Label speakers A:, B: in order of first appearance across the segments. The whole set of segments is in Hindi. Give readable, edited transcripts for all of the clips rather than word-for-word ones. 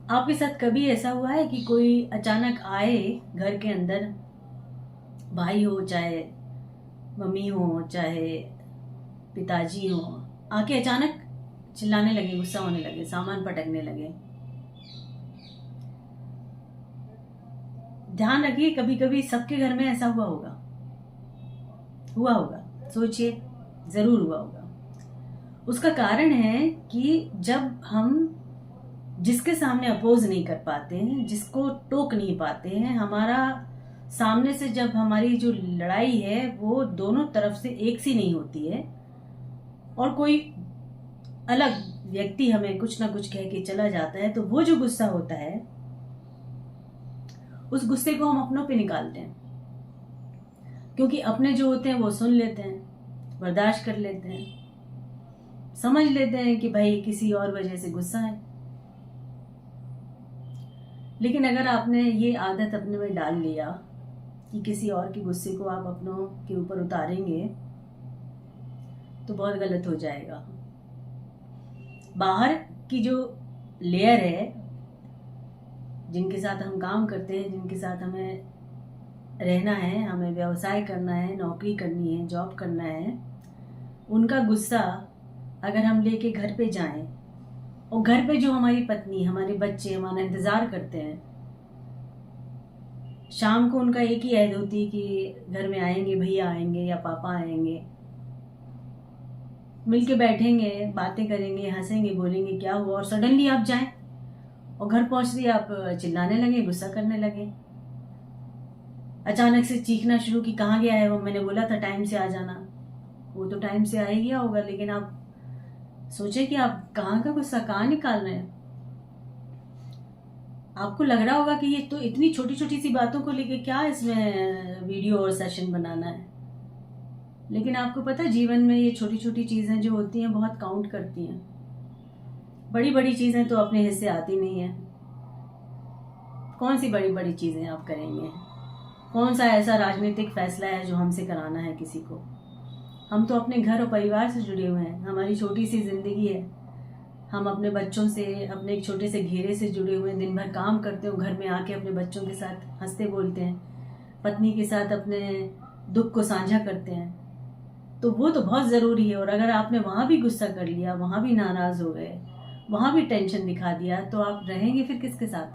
A: आपके साथ कभी ऐसा हुआ है कि कोई अचानक आए घर के अंदर, भाई हो चाहे मम्मी हो चाहे पिताजी हो, आके अचानक चिल्लाने लगे, गुस्सा होने लगे, सामान पटकने लगे? ध्यान रखिए, कभी कभी सबके घर में ऐसा हुआ होगा, सोचिए, जरूर हुआ होगा। उसका कारण है कि जब हम जिसके सामने अपोज नहीं कर पाते हैं, जिसको टोक नहीं पाते हैं, हमारा सामने से जब हमारी जो लड़ाई है वो दोनों तरफ से एक सी नहीं होती है और कोई अलग व्यक्ति हमें कुछ ना कुछ कह के चला जाता है, तो वो जो गुस्सा होता है उस गुस्से को हम अपनों पे निकालते हैं, क्योंकि अपने जो होते हैं वो सुन लेते हैं, बर्दाश्त कर लेते हैं, समझ लेते हैं कि भाई किसी और वजह से गुस्सा है। लेकिन अगर आपने ये आदत अपने में डाल लिया कि किसी और के गुस्से को आप अपनों के ऊपर उतारेंगे, तो बहुत गलत हो जाएगा। बाहर की जो लेयर है, जिनके साथ हम काम करते हैं, जिनके साथ हमें रहना है, हमें व्यवसाय करना है, नौकरी करनी है, जॉब करना है, उनका गुस्सा अगर हम लेके घर पे जाएं और घर पे जो हमारी पत्नी, हमारे बच्चे हमारा इंतज़ार करते हैं, शाम को उनका एक ही ऐड होती है कि घर में आएंगे, भैया आएंगे या पापा आएंगे, मिलके बैठेंगे, बातें करेंगे, हंसेंगे, बोलेंगे क्या हुआ, और सडनली आप जाएं और घर पहुंचते ही आप चिल्लाने लगे, गुस्सा करने लगे, अचानक से चीखना शुरू कि कहाँ गया है वो, मैंने बोला था टाइम से आ जाना। वो तो टाइम से आ ही गया होगा, लेकिन आप सोचे कि आप कहाँ का गुस्सा कहाँ निकाल रहे हैं। आपको लग रहा होगा कि ये तो इतनी छोटी छोटी सी बातों को लेके क्या इसमें वीडियो और सेशन बनाना है, लेकिन आपको पता है जीवन में ये छोटी छोटी चीज़ें जो होती हैं बहुत काउंट करती हैं। बड़ी बड़ी चीज़ें तो अपने हिस्से आती नहीं है। कौन सी बड़ी बड़ी चीज़ें आप करेंगे? कौन सा ऐसा राजनीतिक फैसला है जो हमसे कराना है किसी को? हम तो अपने घर और परिवार से जुड़े हुए हैं, हमारी छोटी सी जिंदगी है, हम अपने बच्चों से, अपने एक छोटे से घेरे से जुड़े हुए हैं, दिन भर काम करते हो, घर में आके अपने बच्चों के साथ हंसते बोलते हैं, पत्नी के साथ अपने दुख को साझा करते हैं, तो वो तो बहुत ज़रूरी है। और अगर आपने वहाँ भी गुस्सा कर लिया, वहाँ भी नाराज़ हो गए, वहाँ भी टेंशन दिखा दिया, तो आप रहेंगे फिर किसके साथ?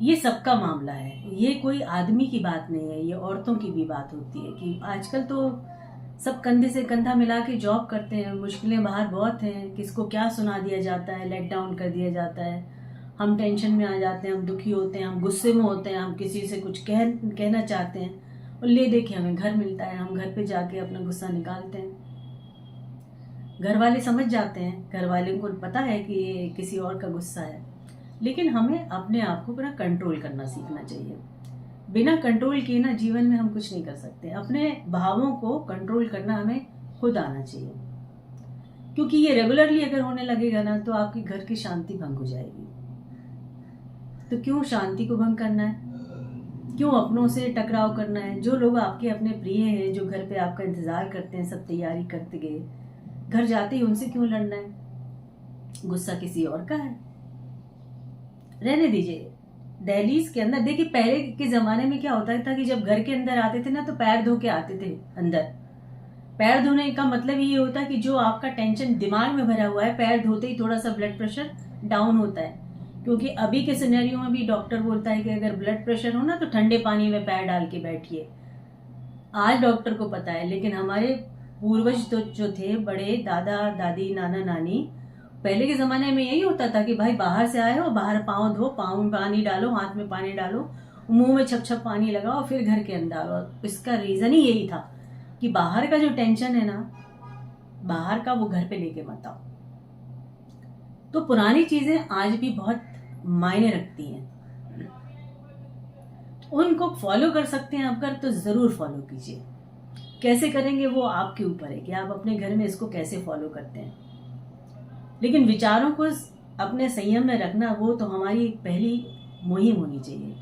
A: ये सबका मामला है, ये कोई आदमी की बात नहीं है, ये औरतों की भी बात होती है कि आजकल तो सब कंधे से कंधा मिला के जॉब करते हैं, मुश्किलें बाहर बहुत हैं, किसको क्या सुना दिया जाता है, लेट डाउन कर दिया जाता है, हम टेंशन में आ जाते हैं, हम दुखी होते हैं, हम गुस्से में होते हैं, हम किसी से कुछ कहना चाहते हैं और ले देके हमें घर मिलता है, हम घर पे जाके अपना गुस्सा निकालते हैं। घर वाले समझ जाते हैं, घर वाले को पता है कि ये किसी और का गुस्सा है, लेकिन हमें अपने आप को पूरा कंट्रोल करना सीखना चाहिए। बिना कंट्रोल किए ना जीवन में हम कुछ नहीं कर सकते। अपने भावों को कंट्रोल करना हमें खुद आना चाहिए, क्योंकि ये रेगुलरली अगर होने लगेगा ना तो आपके घर की शांति भंग हो जाएगी। तो क्यों शांति को भंग करना है? क्यों अपनों से टकराव करना है? जो लोग आपके अपने प्रिय हैं, जो घर पे आपका इंतजार करते हैं, सब तैयारी करते गए, घर जाते ही उनसे क्यों लड़ना है? गुस्सा किसी और का है, रहने दीजिए। दहलीज के अंदर देखिए, पहले के जमाने में क्या होता था कि जब घर के अंदर आते थे ना तो पैर धो के आते थे अंदर। पैर धोने का मतलब ये होता है कि जो आपका टेंशन दिमाग में भरा हुआ है, पैर धोते ही थोड़ा सा ब्लड प्रेशर डाउन होता है। क्योंकि अभी के सिनेरियो में भी डॉक्टर बोलता है कि अगर ब्लड प्रेशर हो ना तो ठंडे पानी में पैर डाल के बैठिए। आज डॉक्टर को पता है, लेकिन हमारे पूर्वज तो जो थे, बड़े दादा दादी, नाना नानी, पहले के ज़माने में यही होता था कि भाई बाहर से आए हो, बाहर पाँव धो, पाँव में पानी डालो, हाथ में पानी डालो, मुंह में छप छप पानी लगाओ, फिर घर के अंदर आओ। इसका रीज़न ही यही था कि बाहर का जो टेंशन है ना, बाहर का वो घर पे लेके मत आओ। तो पुरानी चीज़ें आज भी बहुत मायने रखती हैं, उनको फॉलो कर सकते हैं अगर तो ज़रूर फॉलो कीजिए। कैसे करेंगे वो आपके ऊपर है कि आप अपने घर में इसको कैसे फॉलो करते हैं, लेकिन विचारों को अपने संयम में रखना वो तो हमारी पहली मुहिम होनी चाहिए।